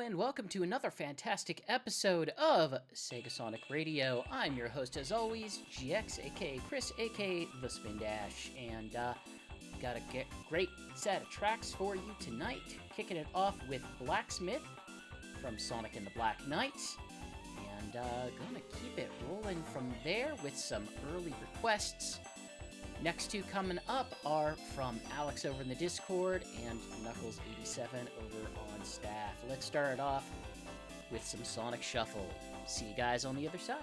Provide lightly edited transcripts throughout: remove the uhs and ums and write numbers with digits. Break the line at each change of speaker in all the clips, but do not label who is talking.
and welcome to another fantastic episode of SEGA Sonic Radio. I'm your host, as always, GX, aka Chris, aka The Spin Dash, and got a great set of tracks for you tonight. Kicking it off with Blacksmith from Sonic and the Black Knight, and gonna keep it rolling from there with some early requests. Next two coming up are from Alex over in the Discord and Knuckles87 over on staff. Let's start it off with some Sonic Shuffle. See you guys on the other side.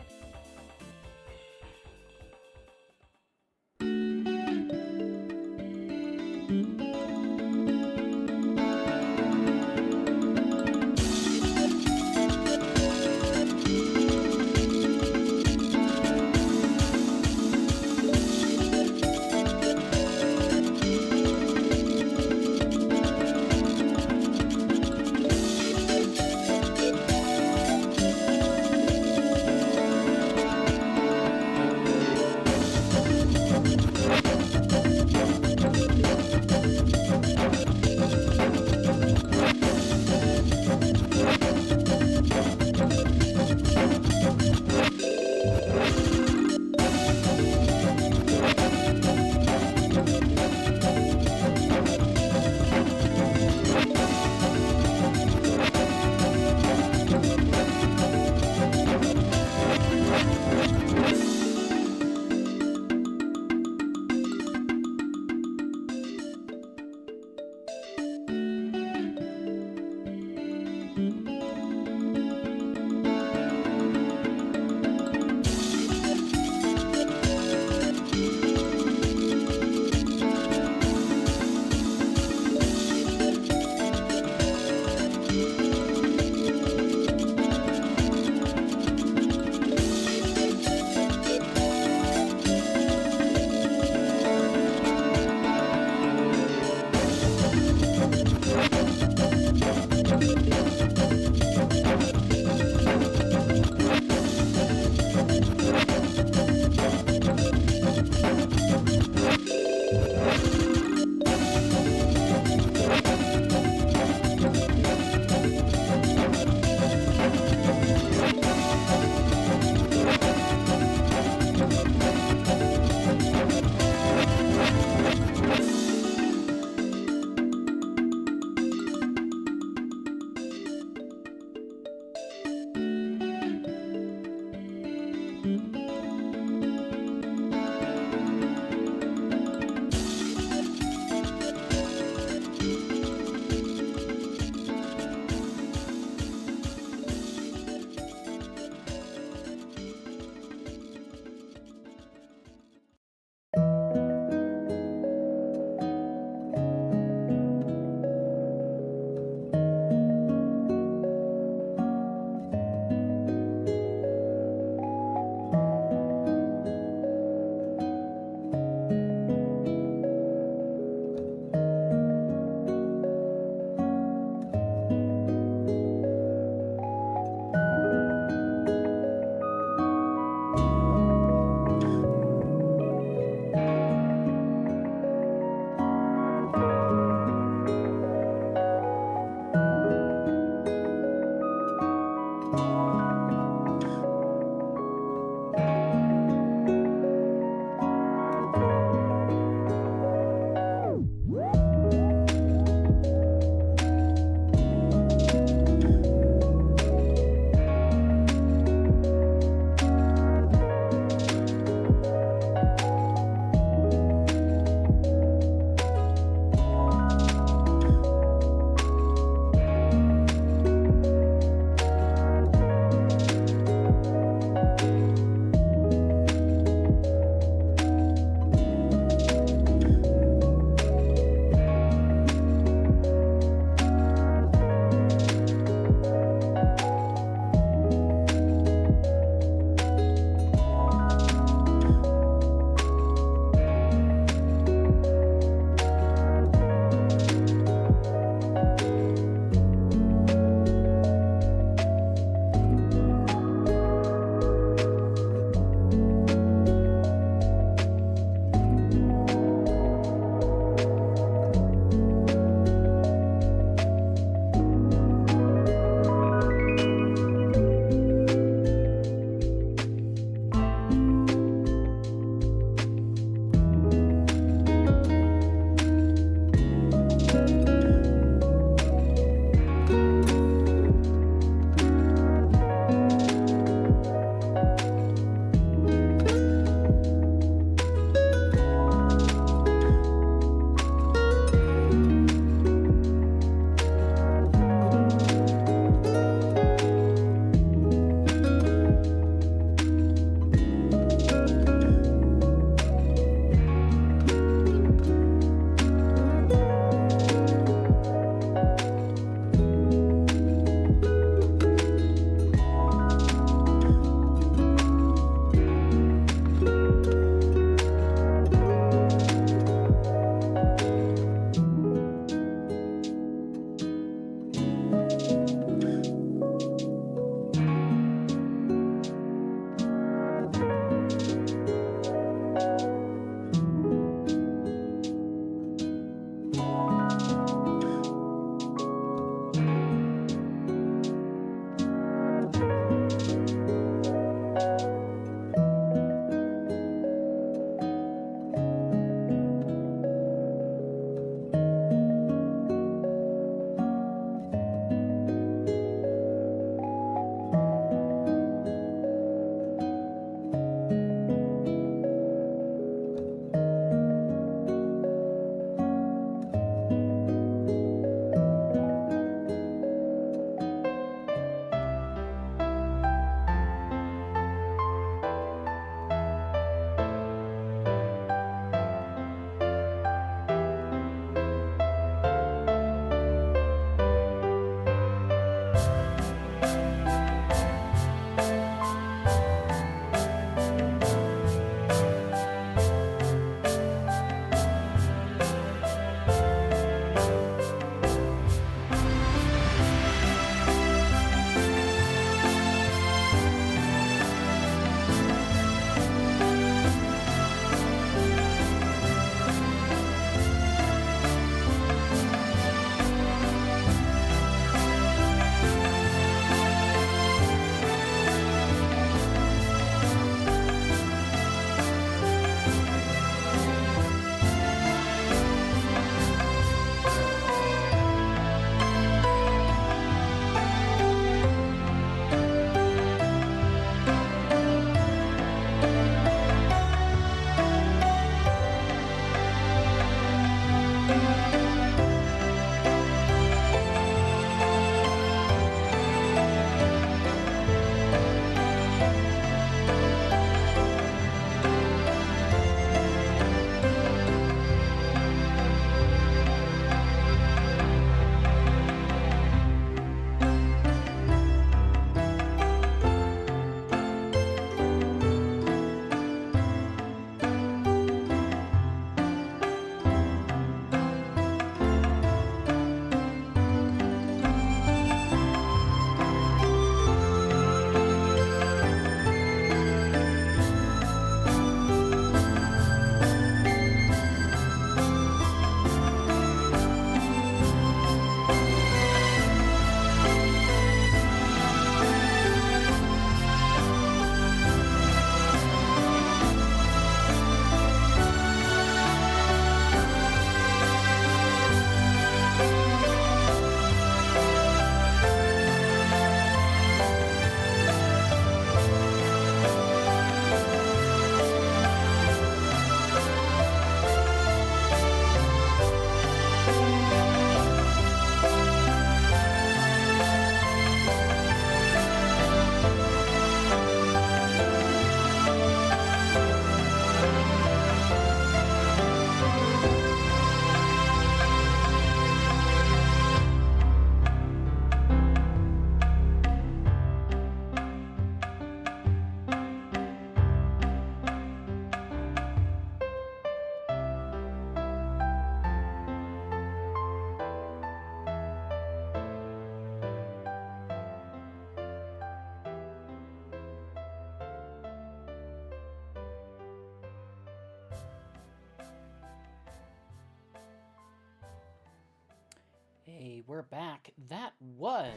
Hey, we're back. That was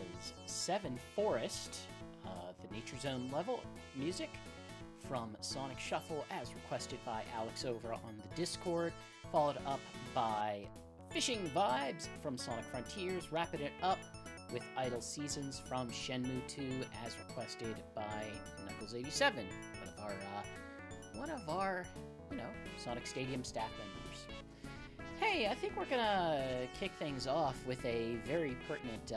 Seven Forest, the Nature Zone level music from Sonic Shuffle, as requested by Alex over on the Discord, followed up by Fishing Vibes from Sonic Frontiers, wrapping it up with Idle Seasons from Shenmue 2, as requested by Knuckles87, one of our, Sonic Stadium staff members. Hey, I think we're gonna kick things off with a very pertinent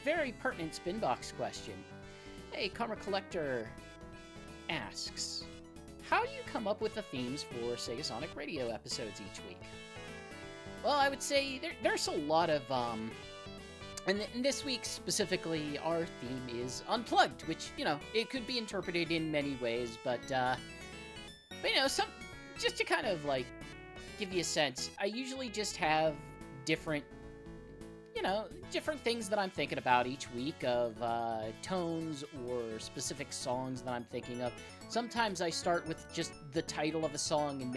Spinbox question. Hey, Karma Collector asks, how do you come up with the themes for Sega Sonic radio episodes each week? Well, I would say there's a lot of, and this week specifically, our theme is Unplugged, which, it could be interpreted in many ways, but just to kind of, give you a sense, I usually just have different things that I'm thinking about each week of tones or specific songs that I'm thinking of. Sometimes I start with just the title of a song and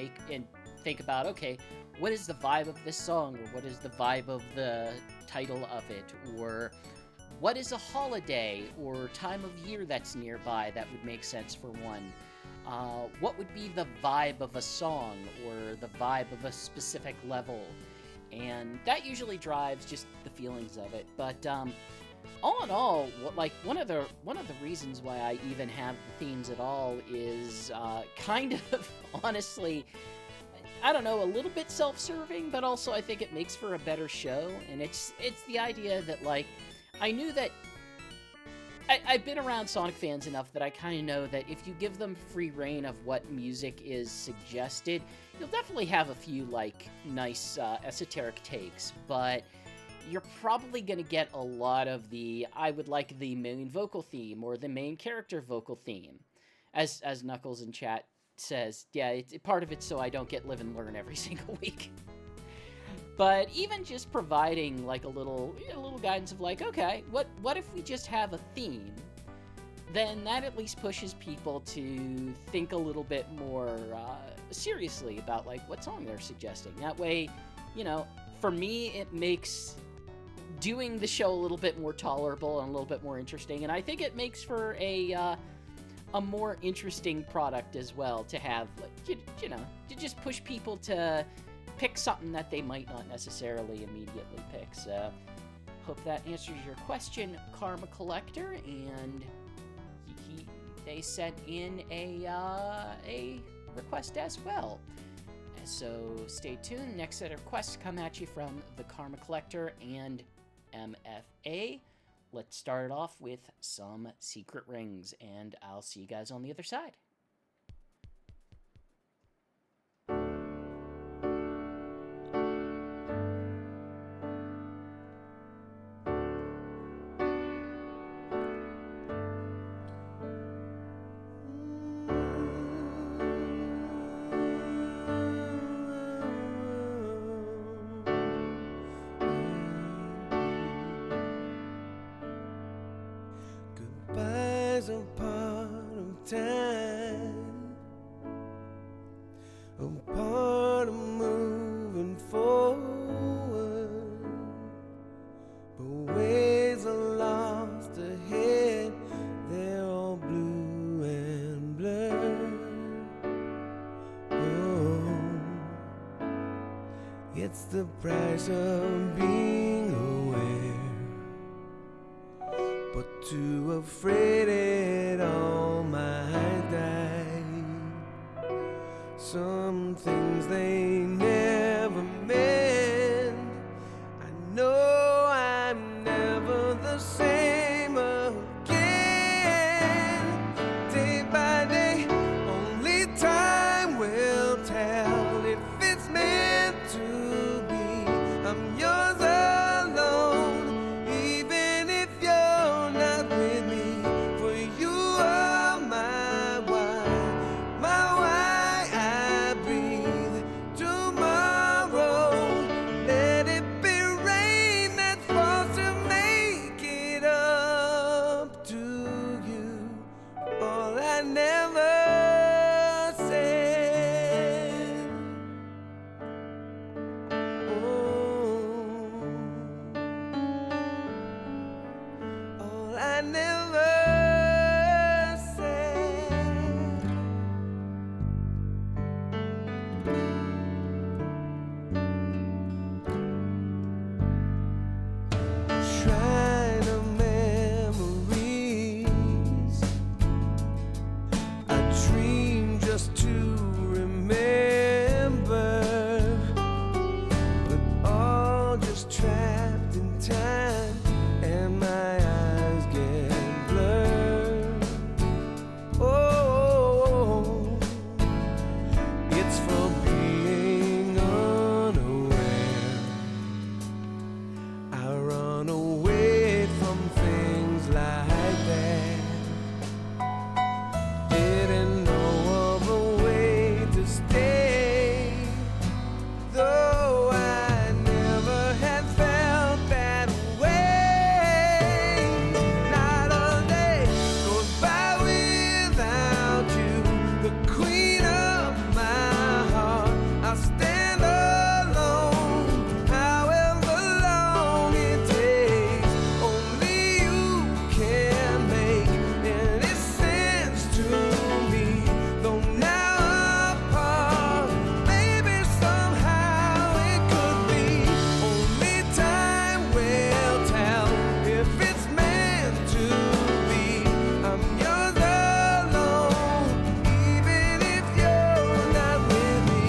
think about, okay, what is the vibe of this song, or what is the vibe of the title of it, or what is a holiday or time of year that's nearby that would make sense for one. What would be the vibe of a song or the vibe of a specific level? And that usually drives just the feelings of it. But all in all, one of the reasons why I even have the themes at all is kind of honestly, I don't know, a little bit self-serving, but also I think it makes for a better show. And it's the idea that I knew that I've been around Sonic fans enough that I kind of know that if you give them free reign of what music is suggested, you'll definitely have a few, nice esoteric takes, but you're probably going to get a lot of I would like the main vocal theme, or the main character vocal theme. As Knuckles in chat says, yeah, part of it's so I don't get live and learn every single week. But even just providing, a little guidance of, okay, what if we just have a theme? Then that at least pushes people to think a little bit more seriously about, what song they're suggesting. That way, for me, it makes doing the show a little bit more tolerable and a little bit more interesting. And I think it makes for a more interesting product as well, to have, to just push people to pick something that they might not necessarily immediately pick. So, hope that answers your question, Karma Collector. And they sent in a request as well. So stay tuned. Next set of requests come at you from the Karma Collector and MFA. Let's start it off with some Secret Rings, and I'll see you guys on the other side.
Goodbye's a part of time, a part of moving forward, but ways are lost ahead, they're all blue and blurred. Oh, it's the price of being aware, but too afraid it all might die. Some things they never meant. I know I'm never the same again. Day by day, only time will tell if it's meant to be. I'm yours alone, even if you're not with me. For you are my why I breathe. To all I never said. Shrine of memories, I dream just to remember, but all just trapped in time, and my eyes get blurred. Oh, it's for being unaware. I run away from things like that. Didn't know of a way to stay, though I never had felt that way. Not a day goes by without you, the queen of my heart. I'll stand alone, however long it takes. Only you can make any sense to me, though now apart, maybe somehow it could be. Only time will tell if it's meant to be. I'm yours alone, even if you're not with me.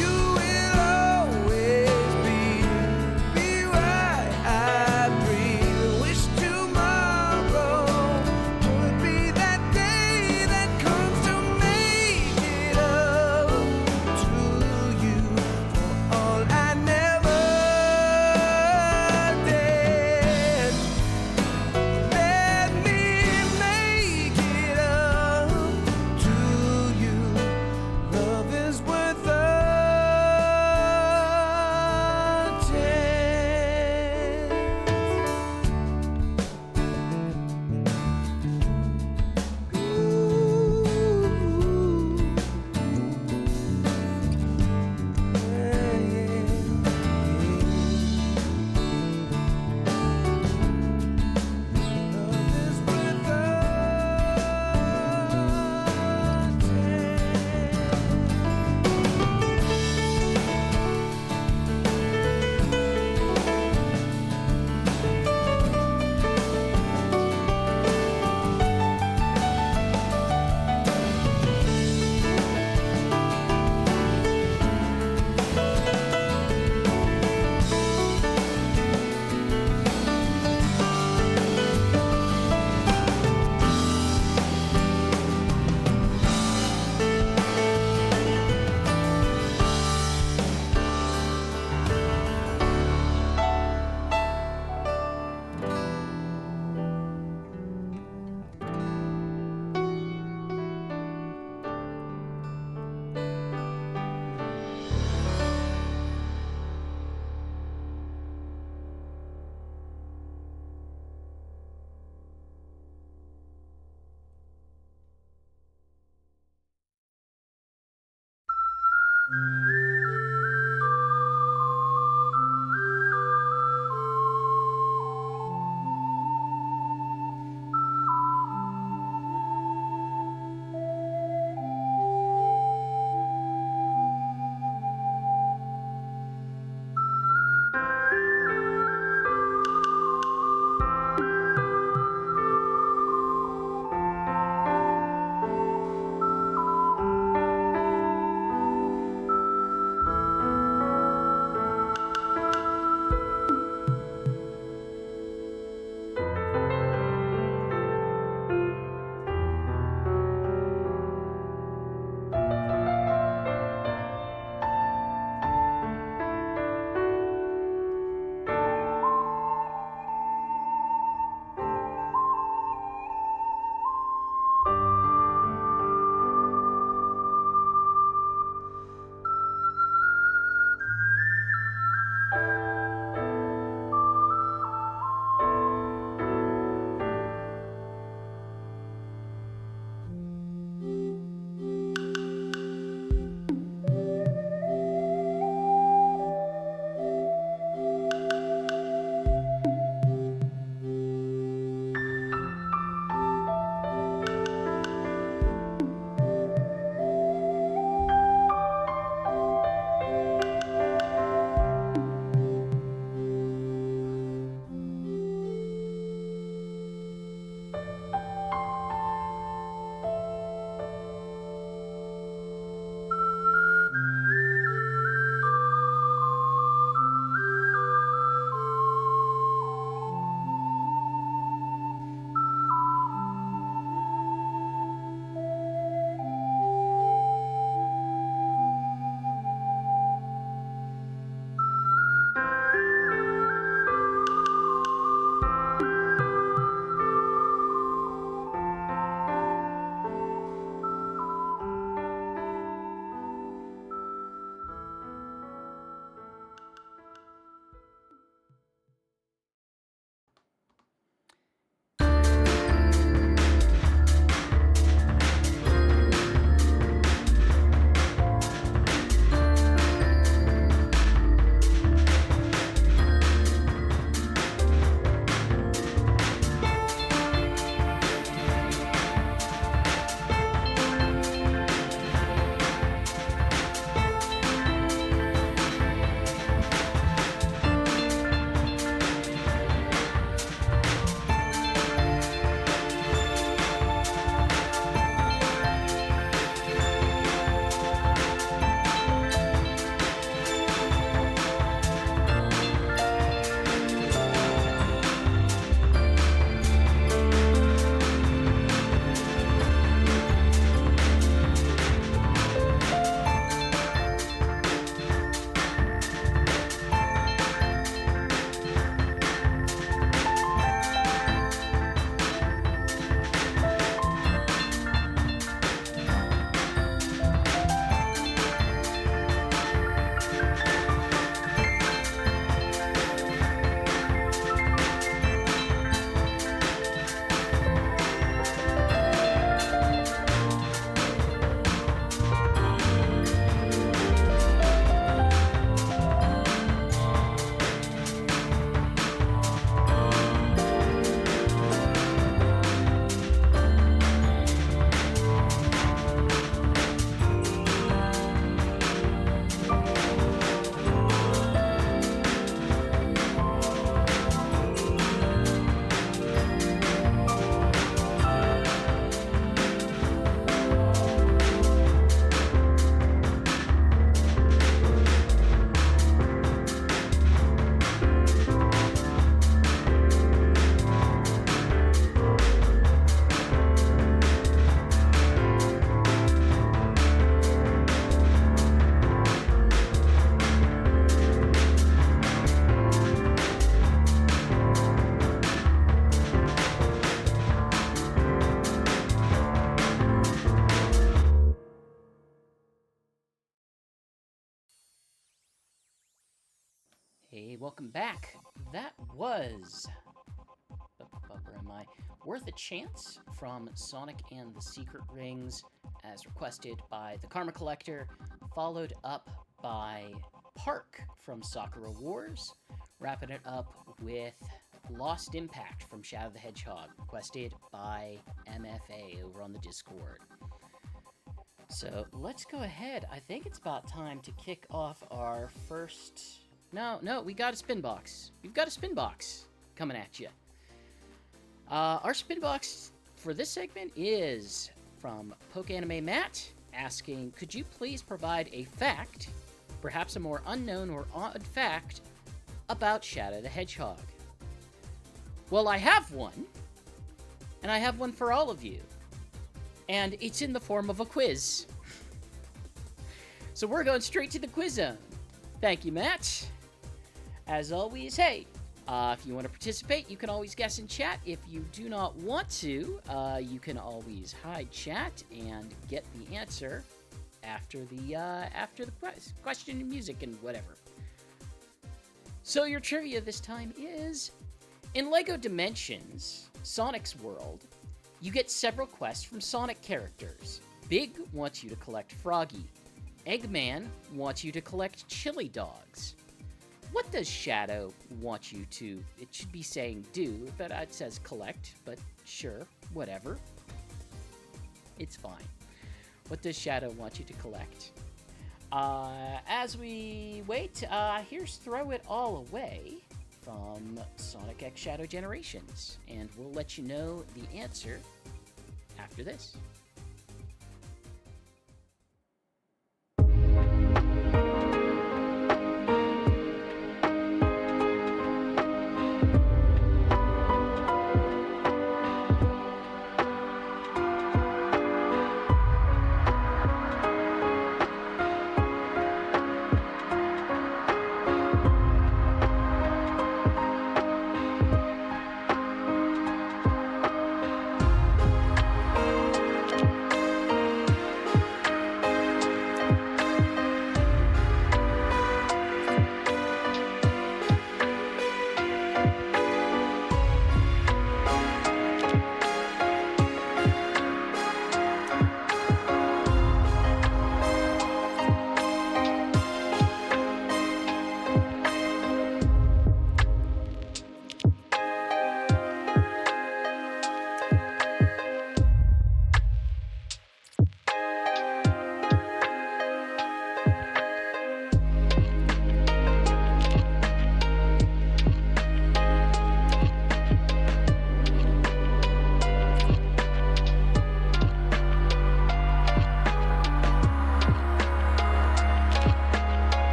You will always be why I breathe. Wish tomorrow would be that day that comes to make it up to you for all I never did. Let me make it up to you. Love is worth a chance.
Hey, welcome back. That was where am I? Worth a Chance from Sonic and the Secret Rings, as requested by the Karma Collector, followed up by Park from Sakura Wars, wrapping it up with Lost Impact from Shadow the Hedgehog, requested by MFA over on the Discord. So let's go ahead. I think it's about time to kick off our first... No, we got a Spinbox. We've got a Spinbox coming at you. Our Spinbox for this segment is from Pokeanime Matt, asking, could you please provide a fact, perhaps a more unknown or odd fact, about Shadow the Hedgehog? Well, I have one, and I have one for all of you, and it's in the form of a quiz. So we're going straight to the quiz zone. Thank you, Matt. As always, hey, if you want to participate, you can always guess in chat. If you do not want to, you can always hide chat and get the answer after the question and music and whatever. So your trivia this time is, in LEGO Dimensions, Sonic's World, you get several quests from Sonic characters. Big wants you to collect Froggy. Eggman wants you to collect chili dogs. What does Shadow want you to... It should be saying do, but it says collect, but sure, whatever. It's fine. What does Shadow want you to collect? As we wait, here's Throw It All Away from Sonic X Shadow Generations, and we'll let you know the answer after this.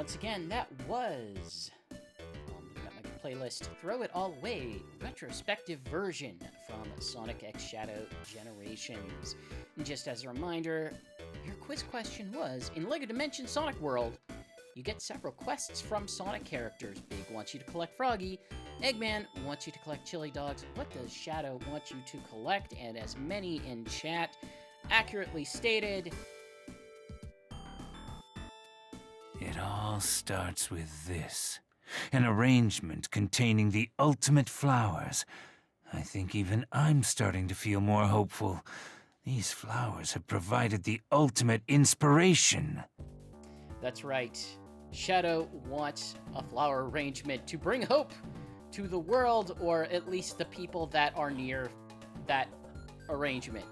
Once again, that was, looking at my playlist, Throw It All Away, retrospective version from Sonic X Shadow Generations. And just as a reminder, your quiz question was, in LEGO Dimension Sonic World, you get several quests from Sonic characters. Big wants you to collect Froggy, Eggman wants you to collect Chili Dogs. What does Shadow want you to collect? And as many in chat accurately stated,
it all starts with this. An arrangement containing the ultimate flowers. I think even I'm starting to feel more hopeful. These flowers have provided the ultimate inspiration.
That's right. Shadow wants a flower arrangement to bring hope to the world, or at least the people that are near that arrangement.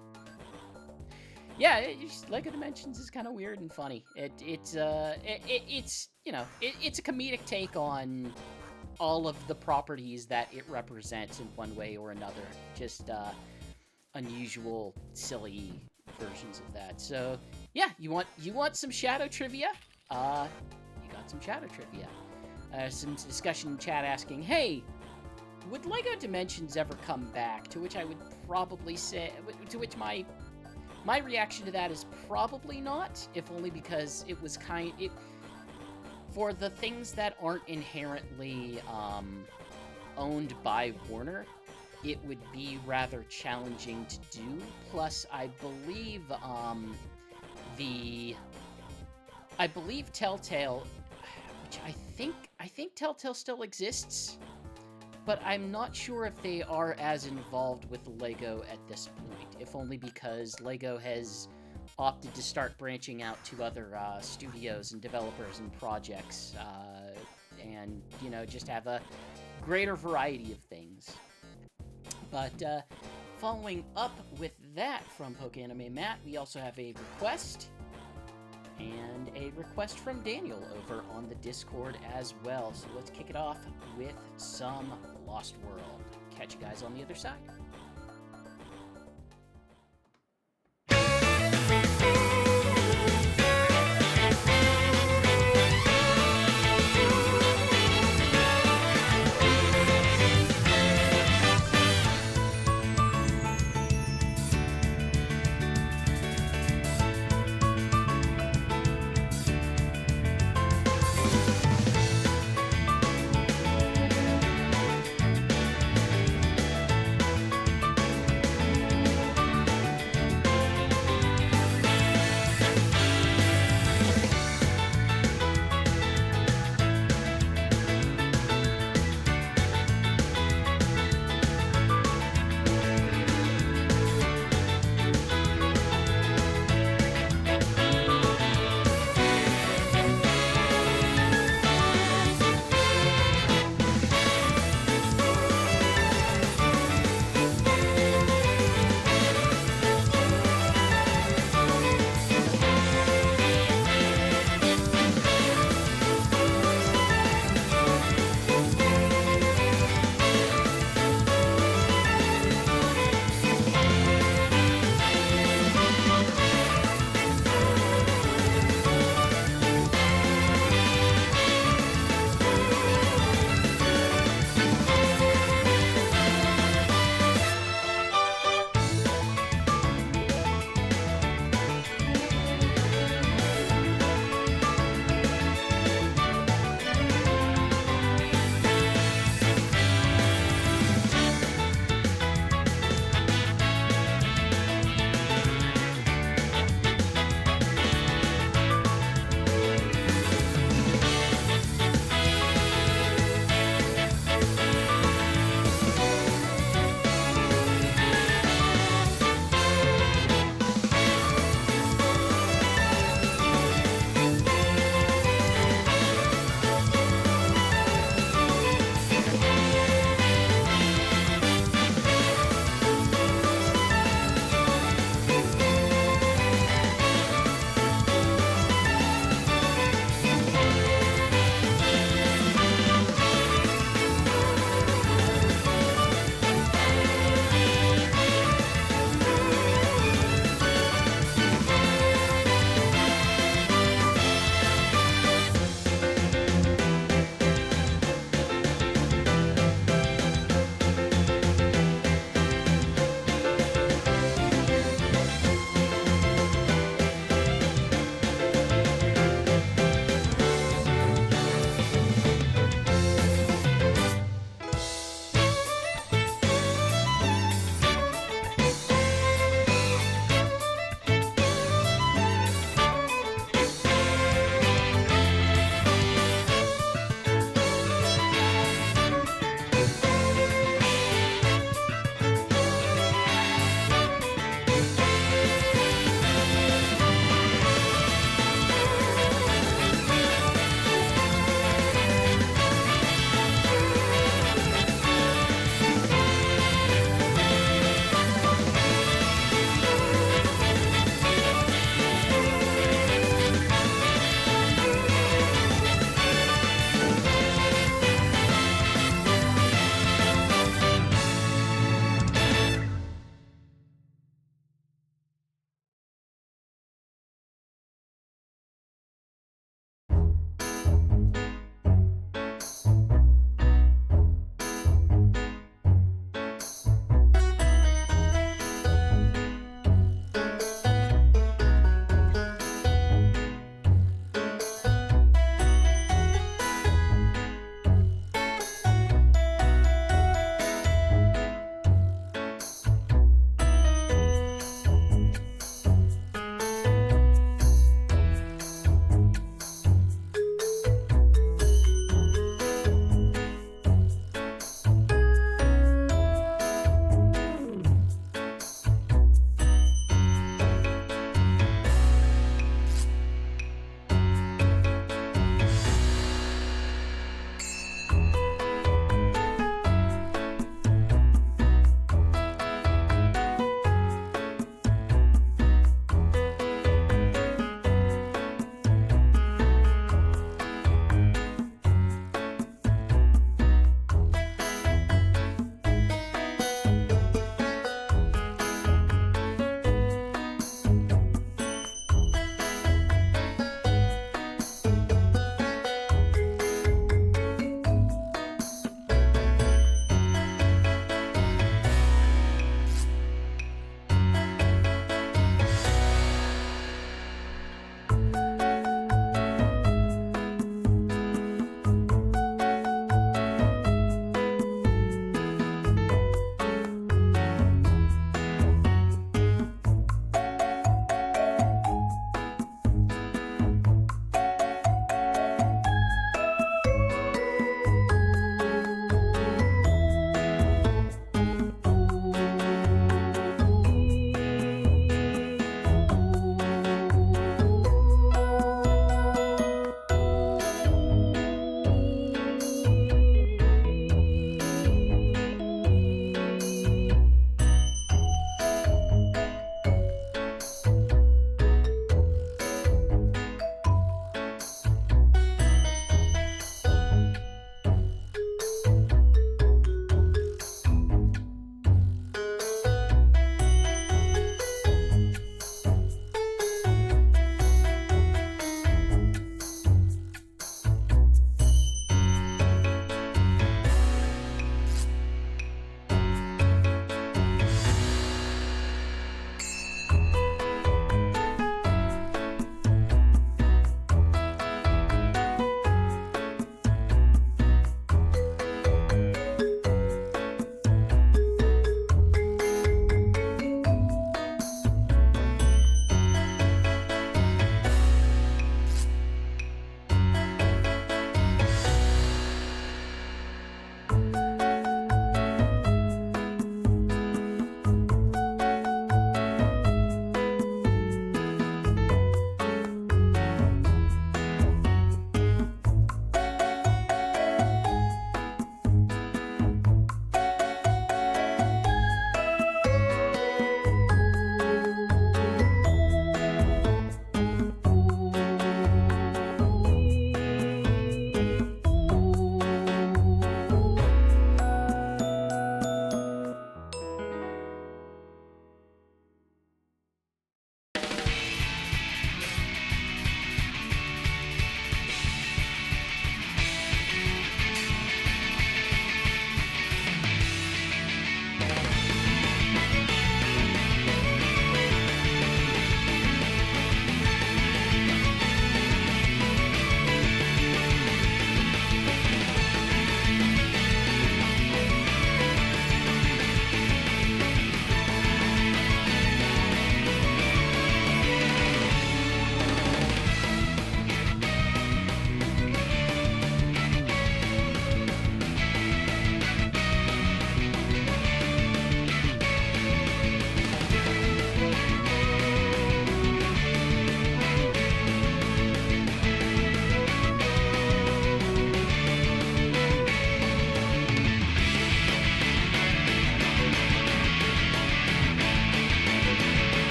Yeah, LEGO Dimensions is kind of weird and funny. It's you know, it's a comedic take on all of the properties that it represents in one way or another. Just unusual, silly versions of that. So yeah, you want some Shadow trivia? You got some Shadow trivia. Some discussion in chat asking, hey, would LEGO Dimensions ever come back? To which I would probably say, to which my reaction to that is probably not, if only because it was for the things that aren't inherently owned by Warner, it would be rather challenging to do. Plus, I believe Telltale, which I think Telltale still exists, but I'm not sure if they are as involved with LEGO at this point, if only because LEGO has opted to start branching out to other studios and developers and projects, and, you know, just have a greater variety of things. But following up with that from PokeAnime Matt, we also have a request, and a request from Daniel over on the Discord as well. So let's kick it off with some Lost World. Catch you guys on the other side.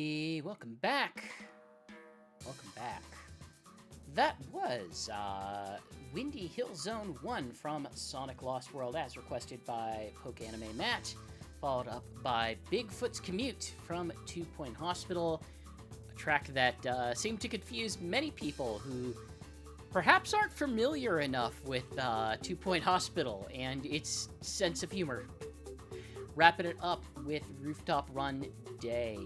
everybody. Welcome back. Welcome back. That was Windy Hill Zone 1 from Sonic Lost World, as requested by Poke Anime Matt, followed up by Bigfoot's Commute from 2 Point Hospital, a track that seemed to confuse many people who perhaps aren't familiar enough with 2 Point Hospital and its sense of humor. Wrapping it up with Rooftop Run Day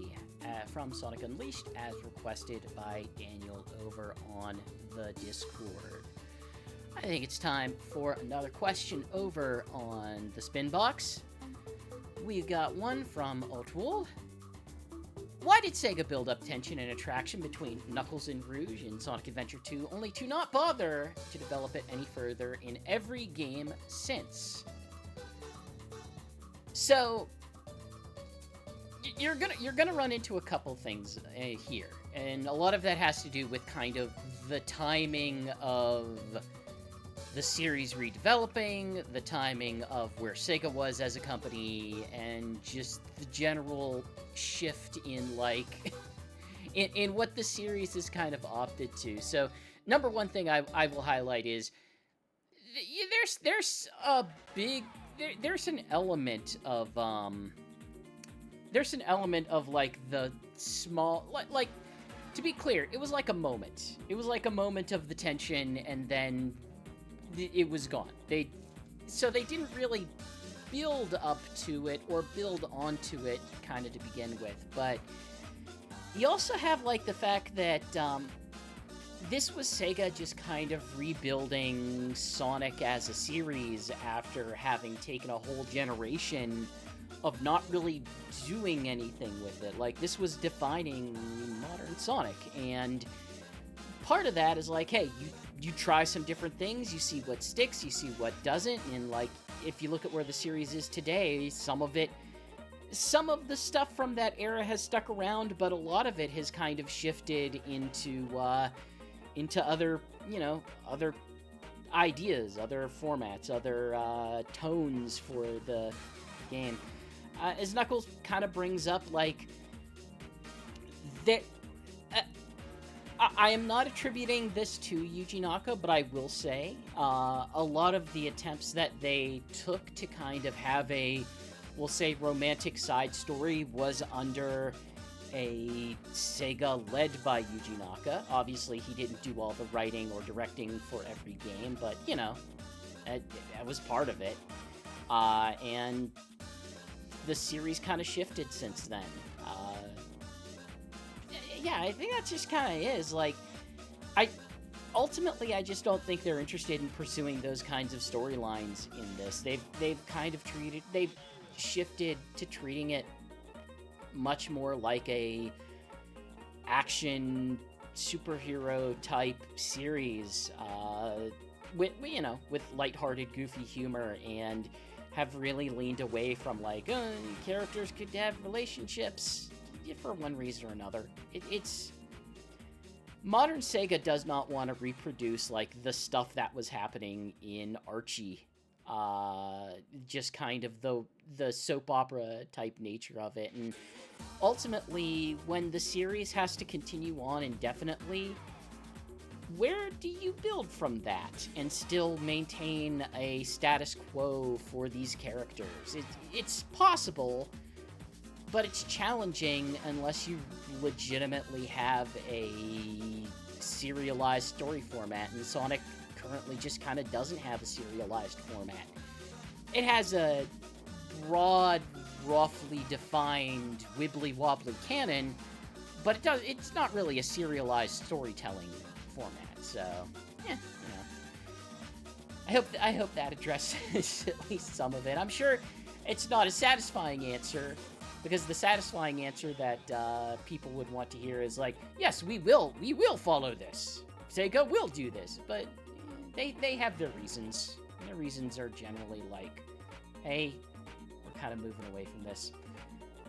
from Sonic Unleashed, as requested by Daniel over on the Discord. I think it's time for another question over on the Spinbox. We've got one from Altwool. Why did Sega build up tension and attraction between Knuckles and Rouge in Sonic Adventure 2, only to not bother to develop it any further in every game since? So, you're gonna run into a couple things here, and a lot of that has to do with kind of the timing of the series redeveloping, the timing of where Sega was as a company, and just the general shift in like in what the series has kind of opted to. So, number one thing I will highlight is there's a big there's an element of like the small, like to be clear, it was like a moment. It was like a moment of the tension, and then it was gone. They didn't really build up to it or build onto it kind of to begin with. But you also have like the fact that this was Sega just kind of rebuilding Sonic as a series after having taken a whole generation of not really doing anything with it. Like, this was defining modern Sonic, and part of that is like, hey, you try some different things, you see what sticks, you see what doesn't, and like, if you look at where the series is today, some of the stuff from that era has stuck around, but a lot of it has kind of shifted into other, other ideas, other formats, other tones for the game. As Knuckles kind of brings up, like, that I am not attributing this to Yuji Naka, but I will say a lot of the attempts that they took to kind of have a, we'll say, romantic side story was under a Sega led by Yuji Naka. Obviously, he didn't do all the writing or directing for every game, but, that was part of it. And the series kind of shifted since then. Yeah, I think that just kind of is, like, ultimately, I just don't think they're interested in pursuing those kinds of storylines in this. They've shifted to treating it much more like a action superhero type series, with lighthearted, goofy humor, and have really leaned away from like, characters could have relationships for one reason or another. It's modern Sega does not want to reproduce like the stuff that was happening in Archie, just kind of the soap opera type nature of it. And ultimately, when the series has to continue on indefinitely, where do you build from that and still maintain a status quo for these characters? It's possible, but it's challenging unless you legitimately have a serialized story format, and Sonic currently just kind of doesn't have a serialized format. It has a broad, roughly defined, wibbly-wobbly canon, but it's not really a serialized storytelling format. So, yeah, I hope that addresses at least some of it. I'm sure it's not a satisfying answer, because the satisfying answer that people would want to hear is like, yes, we will follow this. Sega will do this, but they have their reasons. Their reasons are generally like, hey, we're kind of moving away from this.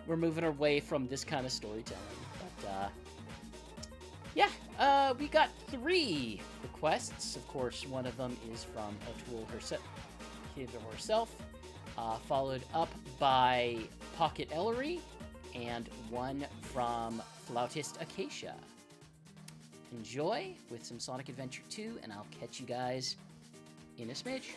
We're moving away from this kind of storytelling. But we got 3 requests. Of course, one of them is from O'Toole herself, followed up by Pocket Ellery, and one from flautist Acacia. Enjoy with some Sonic Adventure 2, and I'll catch you guys in a smidge.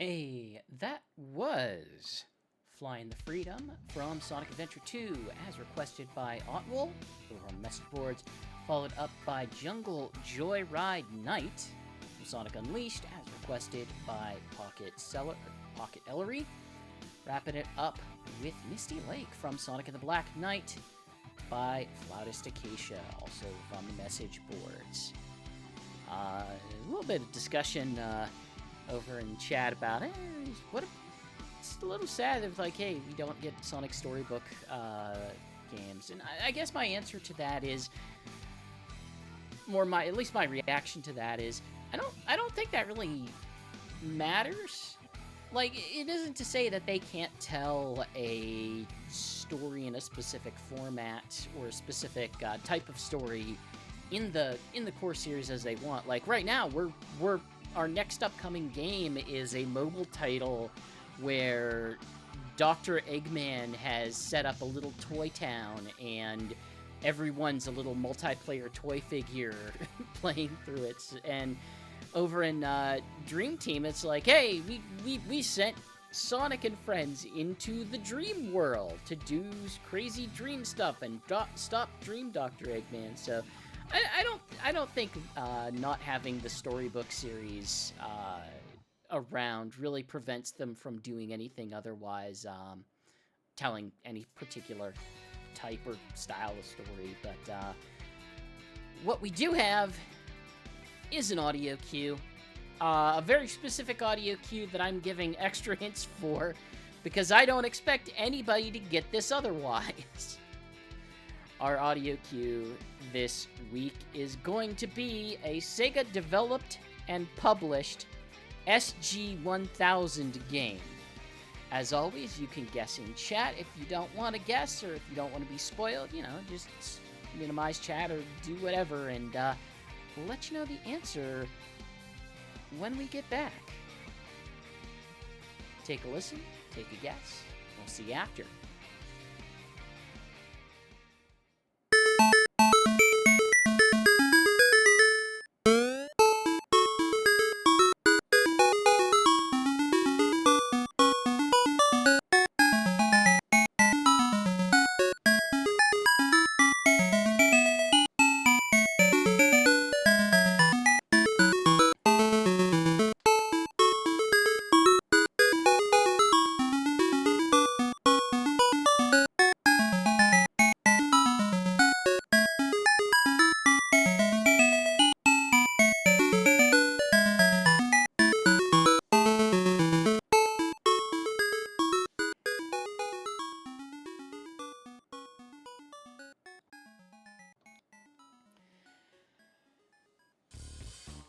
Hey, that was Flying the Freedom from Sonic Adventure 2, as requested by Otwol over on message boards, followed up by Jungle Joyride Night from Sonic Unleashed, as requested by Pocket Ellery, wrapping it up with Misty Lake from Sonic and the Black Knight by Flautist Acacia, also from the message boards. A little bit of discussion over in chat about it. It's a little sad if, like, hey, we don't get Sonic Storybook games. And I guess my answer to that is at least my reaction to that is I don't think that really matters. Like, it isn't to say that they can't tell a story in a specific format or a specific type of story in the core series as they want. Like, right now, our next upcoming game is a mobile title where Dr. Eggman has set up a little toy town and everyone's a little multiplayer toy figure playing through it. And over in Dream Team, it's like, hey, we sent Sonic and friends into the dream world to do crazy dream stuff and stop Dream Dr. Eggman. So I don't think not having the storybook series around really prevents them from doing anything otherwise, telling any particular type or style of story. But what we do have is an audio cue, a very specific audio cue that I'm giving extra hints for because I don't expect anybody to get this otherwise. Our audio cue this week is going to be a Sega developed and published SG-1000 game. As always, you can guess in chat if you don't want to guess or if you don't want to be spoiled. Just minimize chat or do whatever, and we'll let you know the answer when we get back. Take a listen, take a guess. We'll see you after.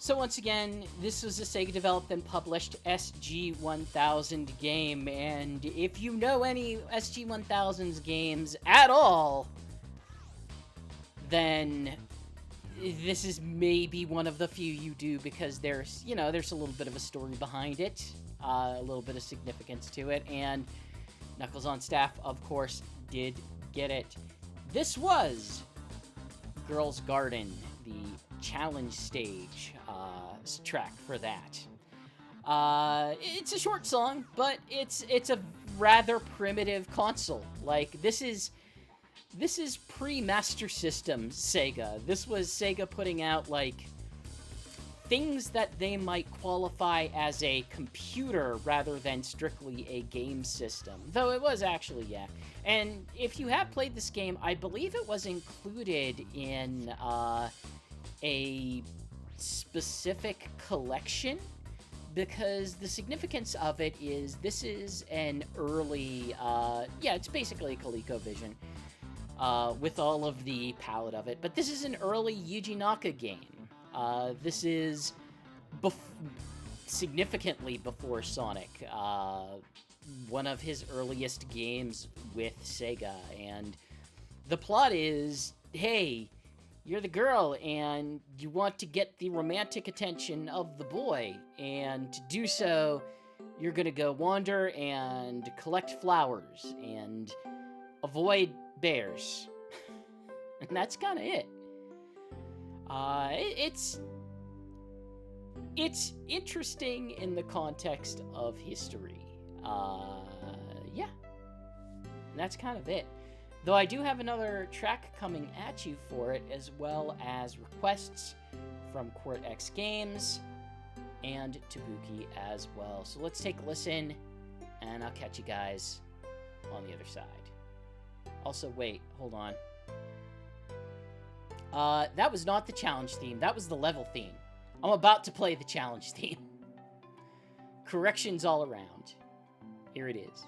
So once again, this was a Sega developed and published SG-1000 game, and if you know any SG-1000's games at all, then this is maybe one of the few you do, because there's a little bit of a story behind it, a little bit of significance to it, and Knuckles on Staff, of course, did get it. This was Girls Garden, the challenge stage track for that. It's a short song, but it's a rather primitive console. Like, this is pre-Master System Sega. This was Sega putting out, like, things that they might qualify as a computer rather than strictly a game system. Though it was actually, yeah. And if you have played this game, I believe it was included in a specific collection, because the significance of it is this is an early, it's basically a ColecoVision with all of the palette of it, but this is an early Yuji Naka game. This is significantly before Sonic, one of his earliest games with Sega, and the plot is, hey, you're the girl, and you want to get the romantic attention of the boy, and to do so, you're gonna go wander and collect flowers, and avoid bears. And that's kind of it. it's interesting in the context of history. Yeah. And that's kind of it. Though I do have another track coming at you for it, as well as requests from Quart X Games and Tabuki as well. So let's take a listen, and I'll catch you guys on the other side. Also, wait, hold on. That was not the challenge theme. That was the level theme. I'm about to play the challenge theme. Corrections all around. Here it is.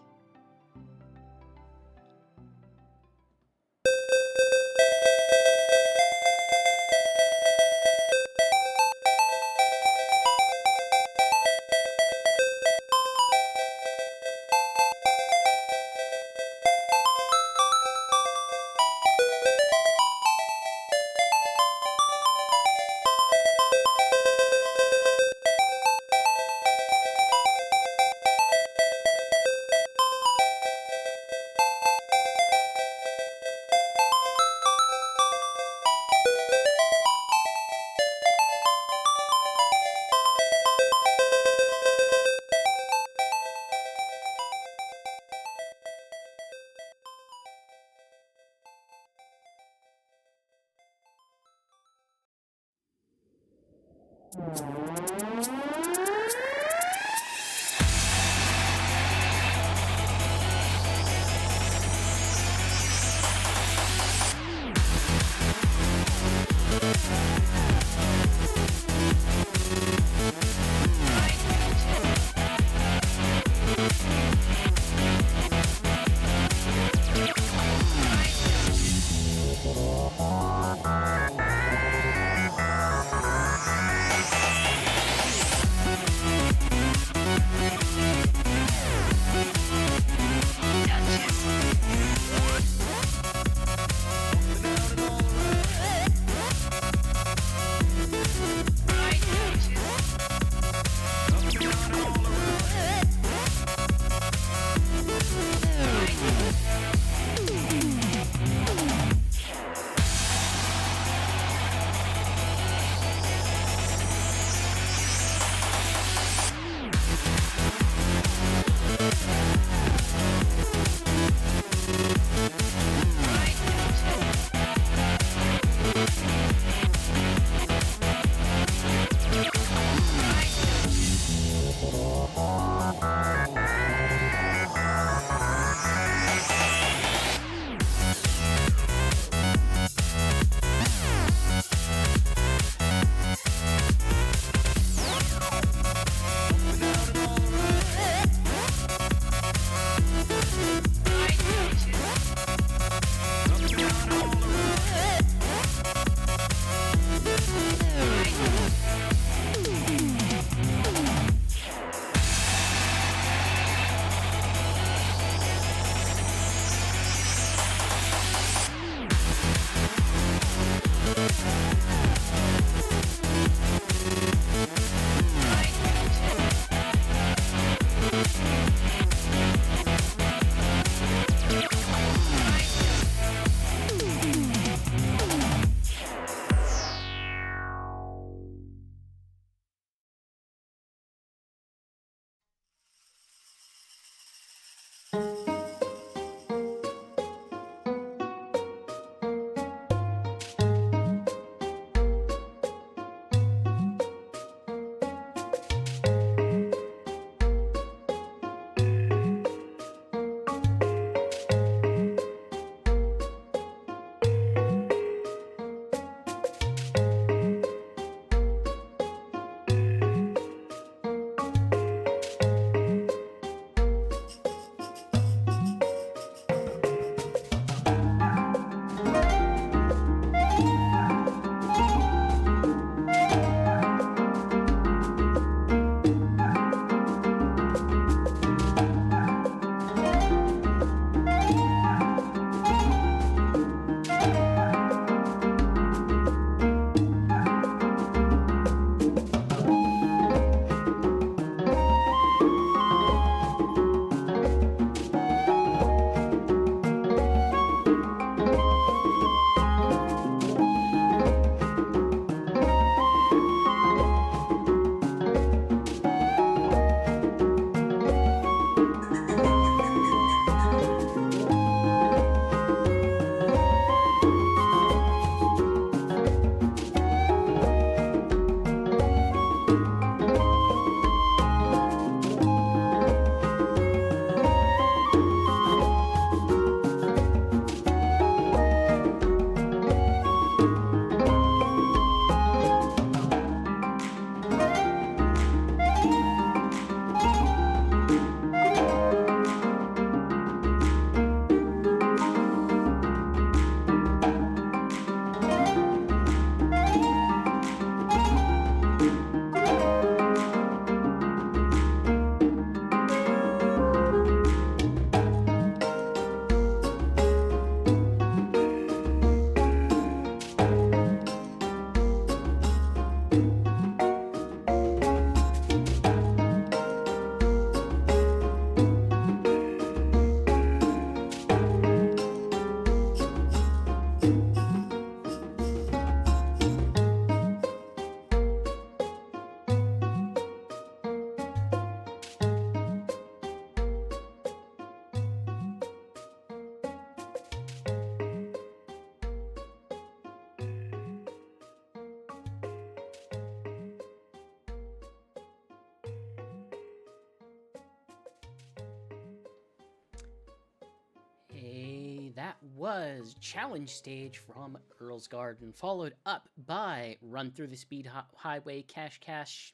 That was Challenge Stage from Girls Garden, followed up by Run Through the Speed Highway Cash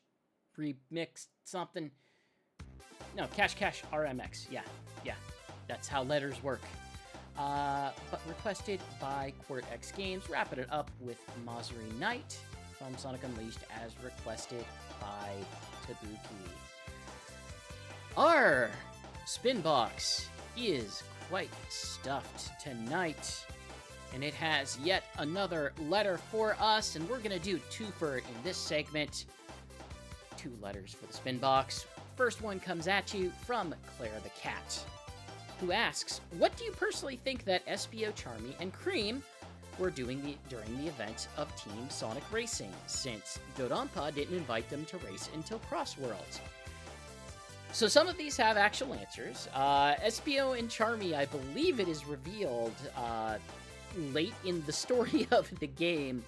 Remix something. No, Cash RMX. Yeah. That's how letters work. But requested by Quart X Games, wrapping it up with Mazuri Knight from Sonic Unleashed as requested by Tabuki. Our Spinbox is quite stuffed tonight, and it has yet another letter for us, and we're gonna do twofer in this segment. 2 letters for the Spinbox. First one comes at you from Claire the Cat, who asks, what do you personally think that SBO, Charmy, and Cream were doing during the event of Team Sonic Racing, since Dodonpa didn't invite them to race until Cross Worlds? So some of these have actual answers. SBO and Charmy, I believe it is revealed late in the story of the game,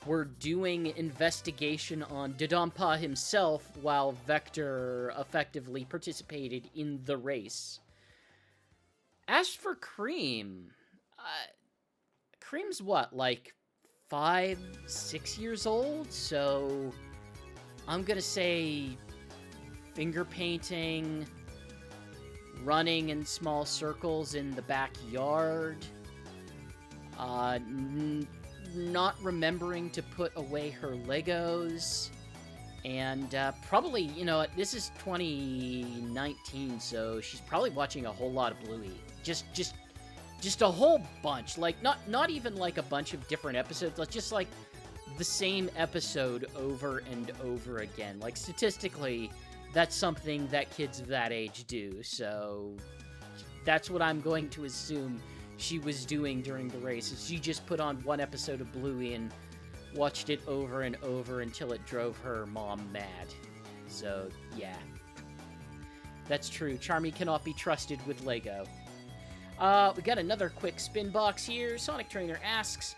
were doing investigation on Dodonpa himself while Vector effectively participated in the race. As for Cream, Cream's what, like 5, 6 years old? So I'm gonna say finger painting, running in small circles in the backyard, not remembering to put away her Legos, and probably, this is 2019, so she's probably watching a whole lot of Bluey. Just a whole bunch. Like, not even like a bunch of different episodes, like just like the same episode over and over again. Like, statistically, that's something that kids of that age do, so that's what I'm going to assume she was doing during the race. Is she just put on one episode of Bluey and watched it over and over until it drove her mom mad. So, yeah. That's true. Charmy cannot be trusted with Lego. We got another quick spin box here. Sonic Trainer asks,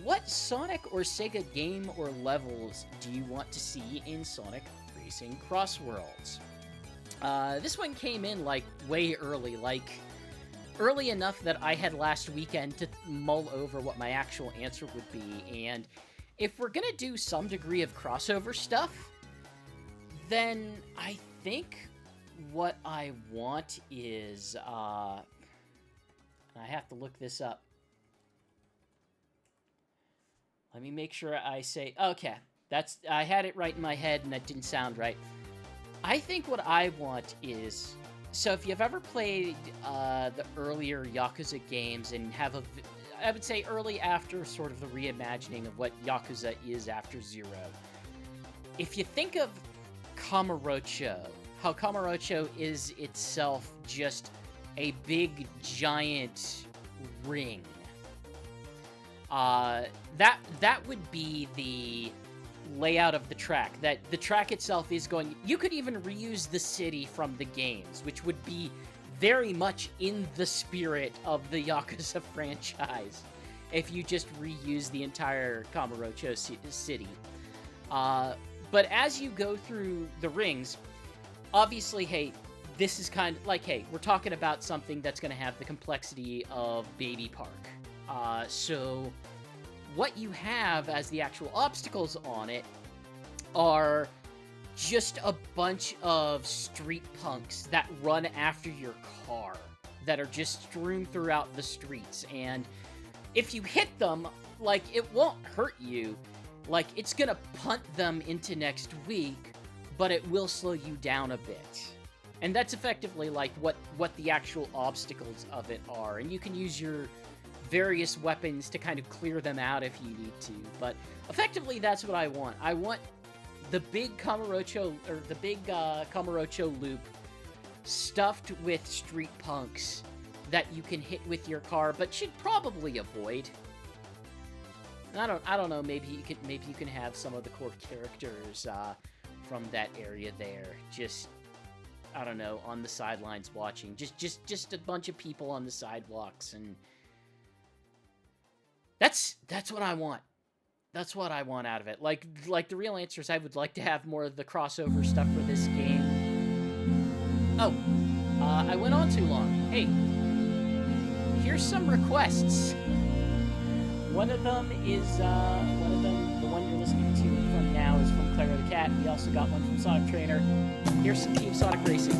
what Sonic or Sega game or levels do you want to see in Sonic Racing Cross Worlds? This one came in, like, way early, like, early enough that I had last weekend to mull over what my actual answer would be, and if we're gonna do some degree of crossover stuff, then I think what I want is, I have to look this up. Let me make sure I say, okay, I had it right in my head and that didn't sound right. I think what I want is, so if you've ever played the earlier Yakuza games and have I would say early after sort of the reimagining of what Yakuza is after Zero, if you think of Kamurocho, how Kamurocho is itself just a big giant ring, that would be the layout of the track. That the track itself is going, you could even reuse the city from the games, which would be very much in the spirit of the Yakuza franchise if you just reuse the entire Kamurocho city. But as you go through the rings, obviously, hey, this is kind of like, hey, we're talking about something that's going to have the complexity of Baby Park. So what you have as the actual obstacles on it are just a bunch of street punks that run after your car, that are just strewn throughout the streets. And if you hit them, like, it won't hurt you. Like, it's gonna punt them into next week, but it will slow you down a bit. And that's effectively, like, what the actual obstacles of it are. And you can use your various weapons to kind of clear them out if you need to. But effectively, that's what I want. I want the big Kamurocho, or the big Kamurocho loop stuffed with street punks that you can hit with your car, but should probably avoid. I don't know. Maybe you can have some of the core characters from that area there. Just, I don't know, on the sidelines watching. Just a bunch of people on the sidewalks, and that's what I want. That's what I want out of it. Like the real answer is I would like to have more of the crossover stuff for this game. Oh, I went on too long. Hey, here's some requests. One of them is, the one you're listening to from now is from Clara the Cat. We also got one from Sonic Trainer. Here's some Team Sonic Racing.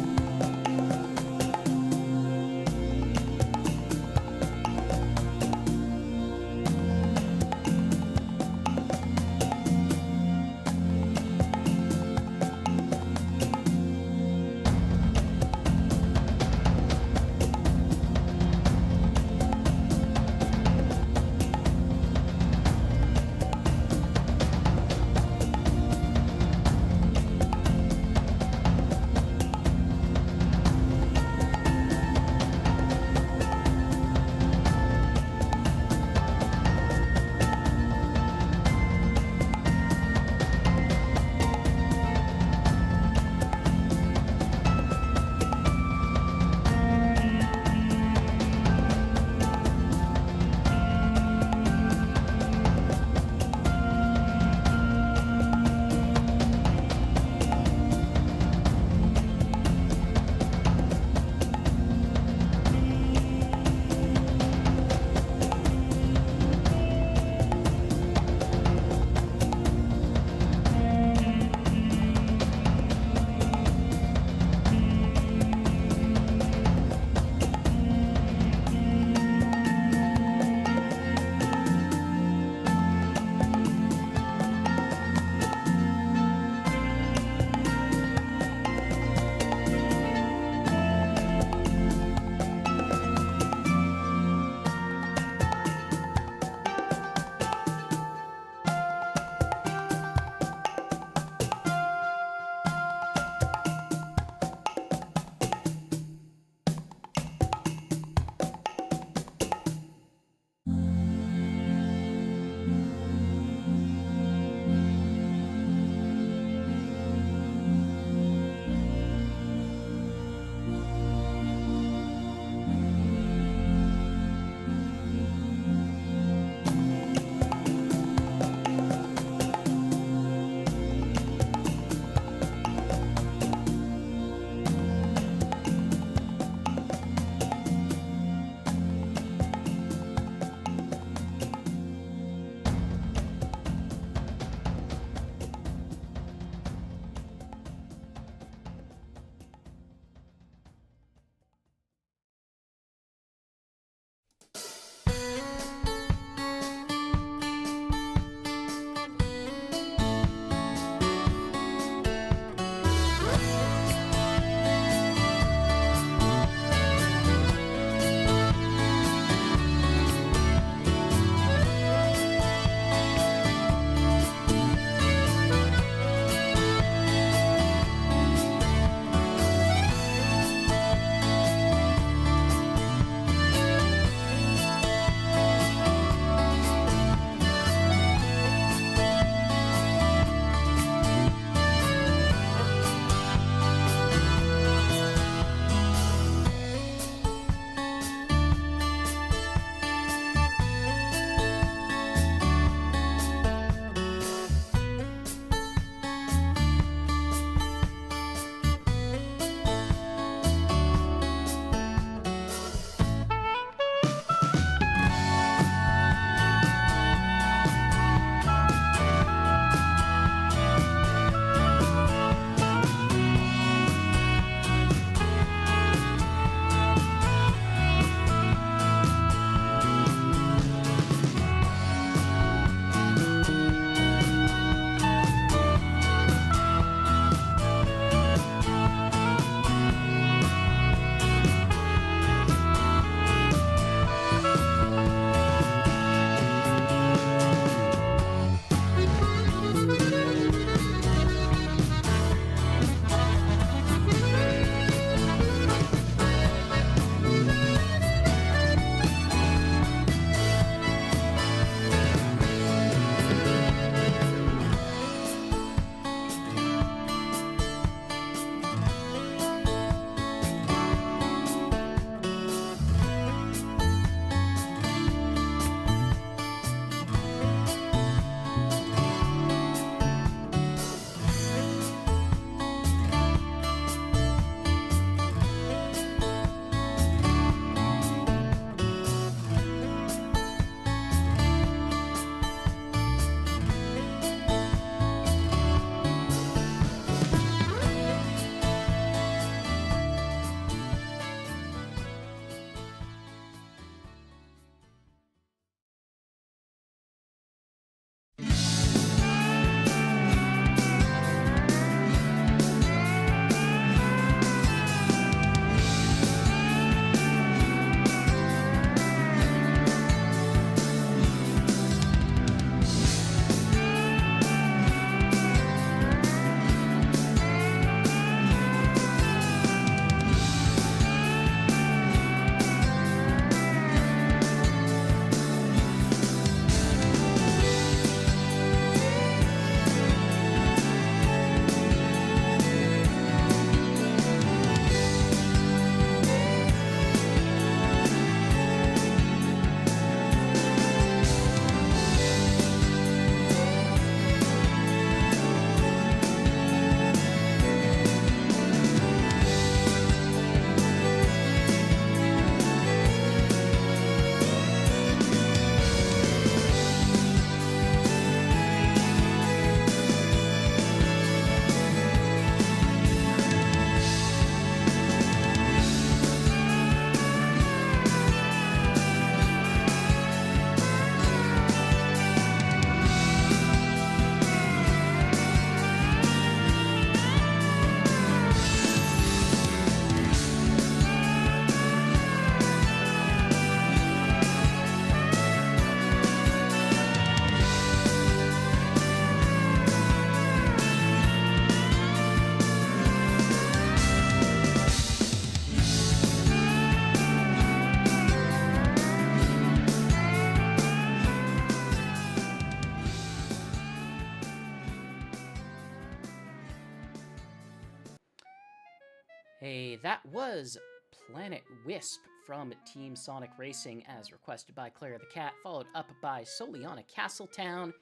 Hey, that was Planet Wisp from Team Sonic Racing, as requested by Claire the Cat, followed up by Soliana Castletown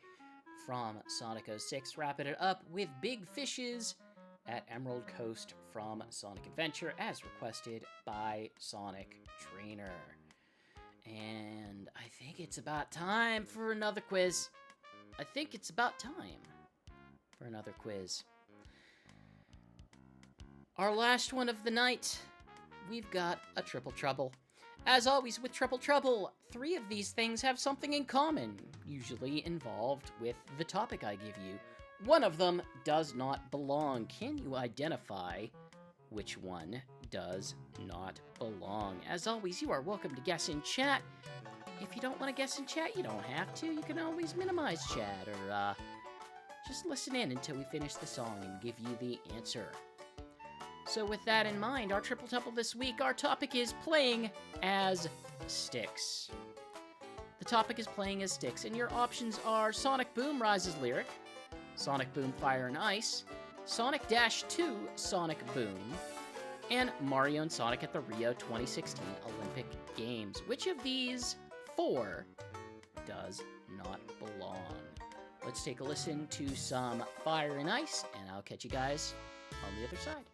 from Sonic 06, wrapping it up with Big Fishes at Emerald Coast from Sonic Adventure, as requested by Sonic Trainer. And I think it's about time for another quiz. Our last one of the night, we've got a Triple Trouble. As always with Triple Trouble, 3 of these things have something in common, usually involved with the topic I give you. One of them does not belong. Can you identify which one does not belong? As always, you are welcome to guess in chat. If you don't want to guess in chat, you don't have to. You can always minimize chat or just listen in until we finish the song and give you the answer. So with that in mind, our Triple Trouble this week, our topic is playing as Styx. The topic is playing as Styx, and your options are Sonic Boom Rises Lyric, Sonic Boom Fire and Ice, Sonic Dash 2 Sonic Boom, and Mario and Sonic at the Rio 2016 Olympic Games. Which of these 4 does not belong? Let's take a listen to some Fire and Ice, and I'll catch you guys on the other side.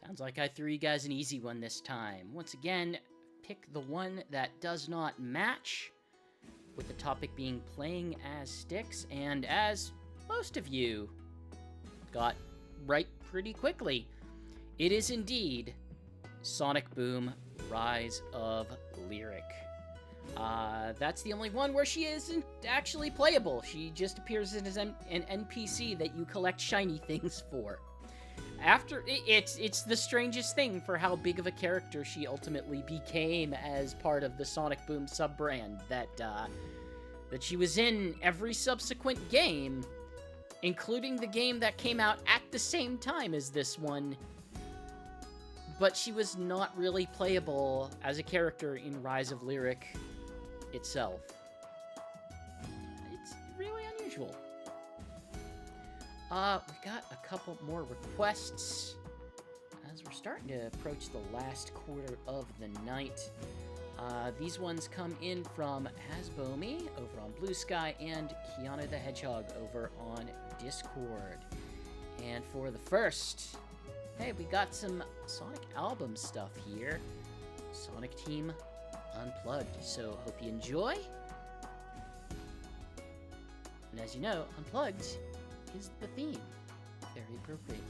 Sounds like I threw you guys an easy one this time. Once again, pick the one that does not match, with the topic being playing as Styx, and as most of you got right pretty quickly, it is indeed Sonic Boom Rise of Lyric. That's the only one where she isn't actually playable. She just appears as an NPC that you collect shiny things for. It's the strangest thing for how big of a character she ultimately became as part of the Sonic Boom sub-brand, that she was in every subsequent game, including the game that came out at the same time as this one, but she was not really playable as a character in Rise of Lyric itself. It's really unusual. We got a couple more requests. as we're starting to approach the last quarter of the night. These ones come in from Hasbomi over on Blue Sky and Kiana the Hedgehog over on Discord. And for the first, hey, we got some Sonic album stuff here. Sonic Team Unplugged. So hope you enjoy. And as you know, Unplugged is the theme. Very appropriate.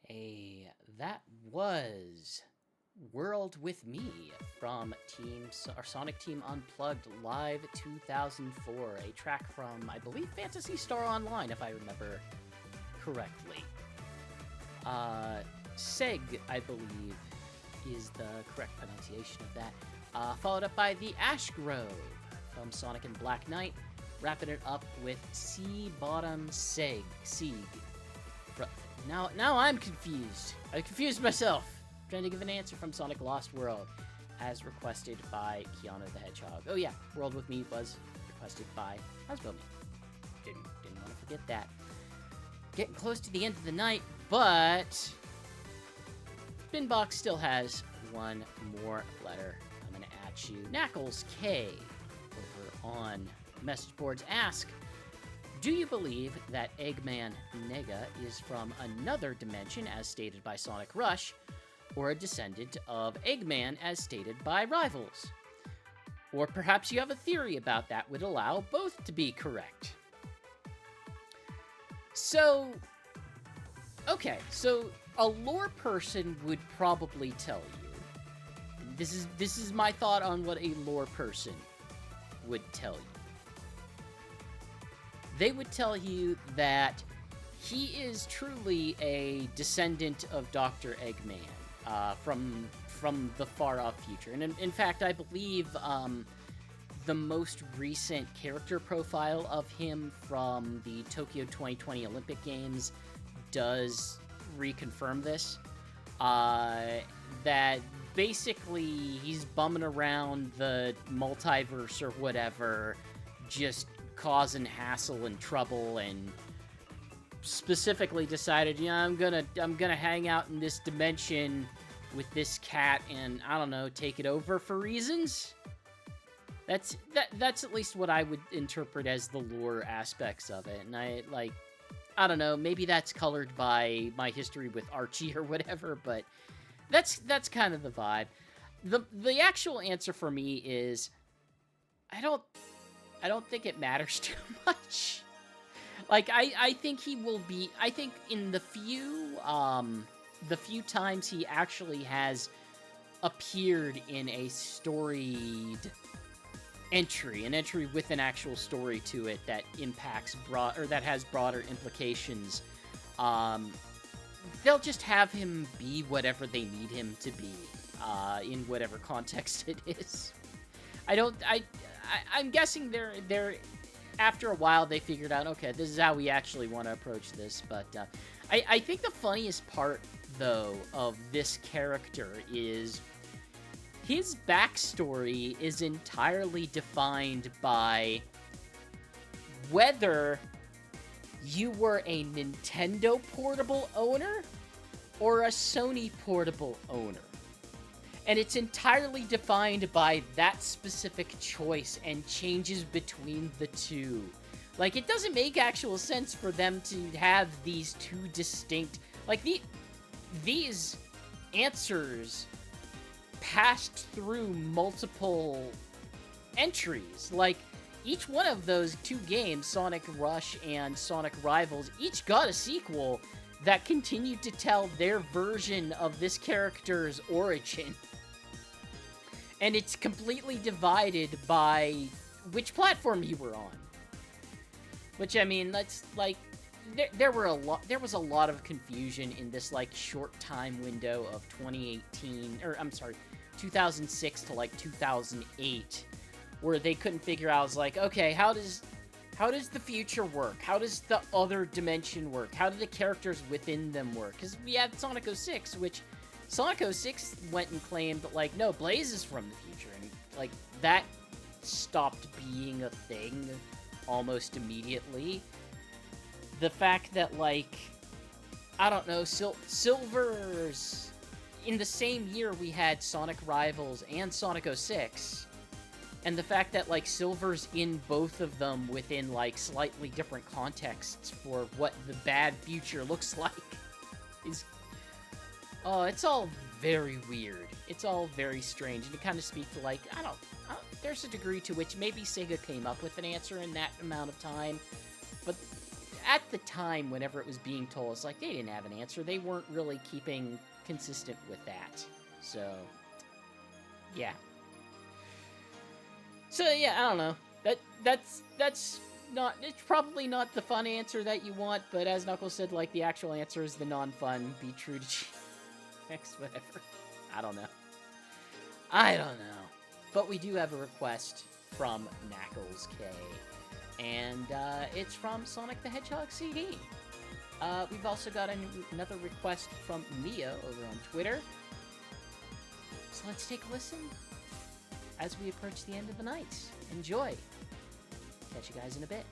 That was World with Me from Sonic Team Unplugged Live 2004, a track from, I believe, Phantasy Star Online, if I remember correctly. Seg, I believe, is the correct pronunciation of that. Followed up by the Ash Grove from Sonic and Black Knight, wrapping it up with Sea Bottom Sieg. Now I'm confused. I confused myself. Trying to give an answer from Sonic Lost World, as requested by Keanu the Hedgehog. Oh yeah, World with Me was requested by Hasbro Me. Didn't want to forget that. Getting close to the end of the night, but Spinbox still has one more letter coming at you. Knuckles K over on message boards ask, do you believe that Eggman Nega is from another dimension as stated by Sonic Rush, or a descendant of Eggman as stated by Rivals? Or perhaps you have a theory about that would allow both to be correct. So, okay, so a lore person would probably tell you. This is my thought on what a lore person would tell you. They would tell you that he is truly a descendant of Dr. Eggman from the far-off future. And in fact, I believe the most recent character profile of him from the Tokyo 2020 Olympic Games does reconfirm this. That basically he's bumming around the multiverse or whatever, just causing hassle and trouble, and specifically decided, yeah, I'm gonna hang out in this dimension with this cat and, I don't know, take it over for reasons. That's at least what I would interpret as the lore aspects of it. And I don't know, maybe that's colored by my history with Archie or whatever, but that's kind of the vibe. The actual answer for me is I don't think it matters too much. Like, I think he will be, I think in the few times he actually has appeared in a storied entry, an entry with an actual story to it that impacts that has broader implications, they'll just have him be whatever they need him to be, in whatever context it is. I'm guessing they're after a while they figured out, okay, this is how we actually want to approach this. But I think the funniest part, though, of this character is his backstory is entirely defined by whether you were a Nintendo portable owner or a Sony portable owner. And it's entirely defined by that specific choice and changes between the two. Like, it doesn't make actual sense for them to have these two distinct... Like, these answers passed through multiple entries. Like, each one of those two games, Sonic Rush and Sonic Rivals, each got a sequel that continued to tell their version of this character's origin. And it's completely divided by which platform you were on. Which, I mean, that's, like, there was a lot of confusion in this, like, short time window of 2006 to, like, 2008, where they couldn't figure out, I was like, okay, how does the future work? How does the other dimension work? How do the characters within them work? Because we had Sonic 06, which... Sonic 06 went and claimed that, like, no, Blaze is from the future, and, like, that stopped being a thing almost immediately. The fact that, like, I don't know, Silver's... In the same year, we had Sonic Rivals and Sonic 06, and the fact that, like, Silver's in both of them within, like, slightly different contexts for what the bad future looks like is... Oh, it's all very weird. It's all very strange, and it kind of speaks to, like, I don't there's a degree to which maybe Sega came up with an answer in that amount of time, but at the time, whenever it was being told, it's like they didn't have an answer. They weren't really keeping consistent with that. So, yeah. So yeah, I don't know. That's not. It's probably not the fun answer that you want, but as Knuckles said, like the actual answer is the non-fun. Be true to GX, whatever. I don't know. But we do have a request from Knuckles K, and it's from Sonic the Hedgehog CD. We've also got another request from Mia over on Twitter. So let's take a listen as we approach the end of the night. Enjoy. Catch you guys in a bit.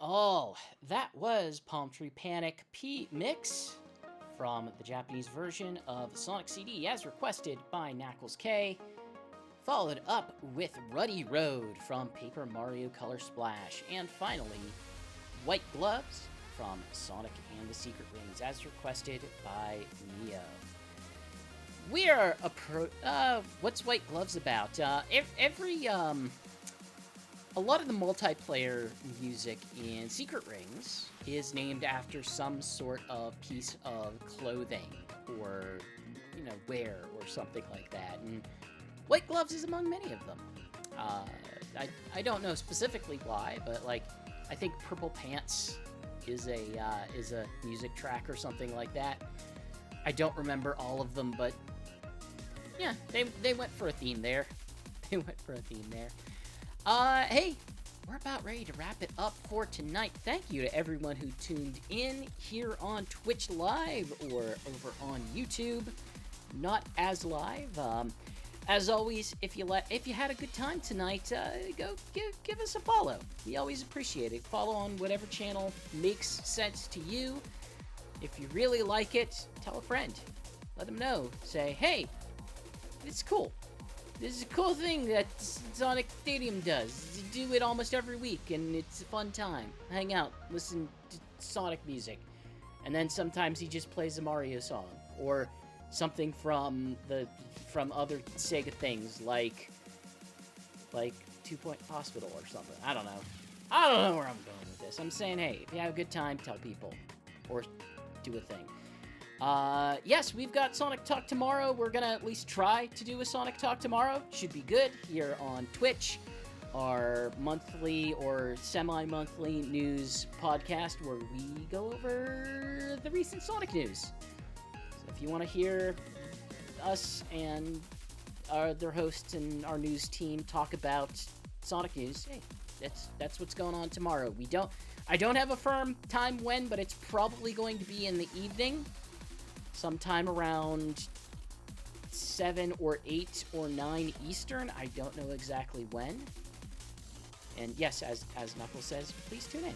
all. That was Palm Tree Panic P Mix from the Japanese version of Sonic CD as requested by Knuckles K, followed up with Ruddy Road from Paper Mario Color Splash, and finally, White Gloves from Sonic and the Secret Rings as requested by Neo. We are what's White Gloves about? A lot of the multiplayer music in Secret Rings is named after some sort of piece of clothing or, wear or something like that. And White Gloves is among many of them. I don't know specifically why, but I think Purple Pants is a music track or something like that. I don't remember all of them, but yeah, they went for a theme there. Hey, we're about ready to wrap it up for tonight. Thank you to everyone who tuned in here on Twitch Live or over on YouTube. Not as live. As always, if you had a good time tonight, go give us a follow. We always appreciate it. Follow on whatever channel makes sense to you. If you really like it, tell a friend. Let them know. Say, hey, it's cool. This is a cool thing that Sonic Stadium does. You do it almost every week, and it's a fun time. Hang out, listen to Sonic music. And then sometimes he just plays a Mario song. Or something from other Sega things, like 2 Point Hospital or something. I don't know where I'm going with this. I'm saying, hey, if you have a good time, tell people. Or do a thing. Yes, we've got Sonic Talk tomorrow. We're gonna at least try to do a Sonic Talk tomorrow. Should be good here on Twitch, our monthly or semi-monthly news podcast where we go over the recent Sonic news. So if you want to hear us and their hosts and our news team talk about Sonic news, hey, that's what's going on tomorrow. I don't have a firm time when, but it's probably going to be in the evening. Sometime around 7 or 8 or 9 Eastern. I don't know exactly when. And yes, as Knuckles says, please tune in.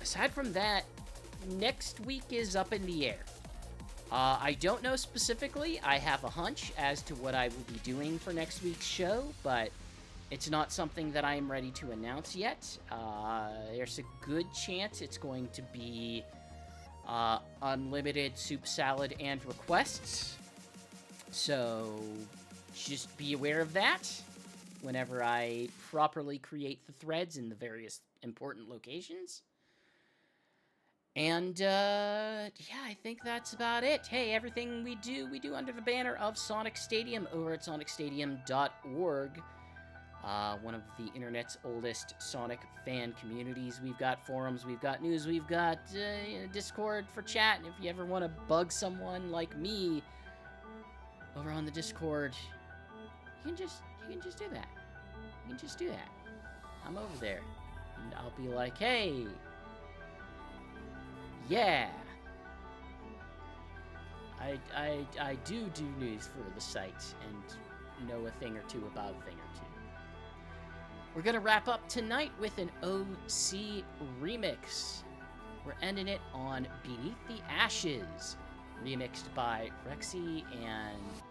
Aside from that, next week is up in the air. I don't know specifically. I have a hunch as to what I will be doing for next week's show, but it's not something that I am ready to announce yet. There's a good chance it's going to be unlimited soup, salad, and requests. So just be aware of that whenever I properly create the threads in the various important locations. And yeah, I think that's about it. Hey, everything we do under the banner of Sonic Stadium over at sonicstadium.org. One of the internet's oldest Sonic fan communities. We've got forums, we've got news, we've got Discord for chat. And if you ever want to bug someone like me over on the Discord, you can just do that. You can just do that. I'm over there, and I'll be like, hey, yeah, I do news for the site and know a thing or two about a thing or two. We're going to wrap up tonight with an OC remix. We're ending it on Beneath the Ashes, remixed by Rexy and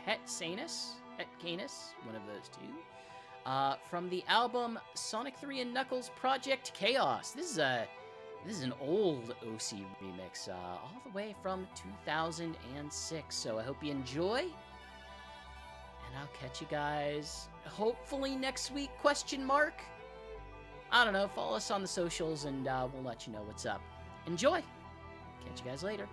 Hetcanus, one of those two, from the album Sonic 3 and Knuckles Project Chaos. This is an old OC remix, all the way from 2006, so I hope you enjoy. And I'll catch you guys hopefully next week, ? I don't know, follow us on the socials and we'll let you know what's up. Enjoy! Catch you guys later.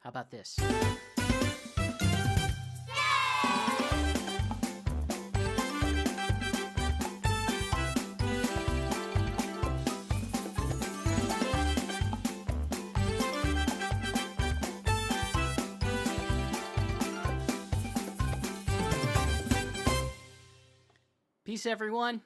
How about this? Peace, everyone.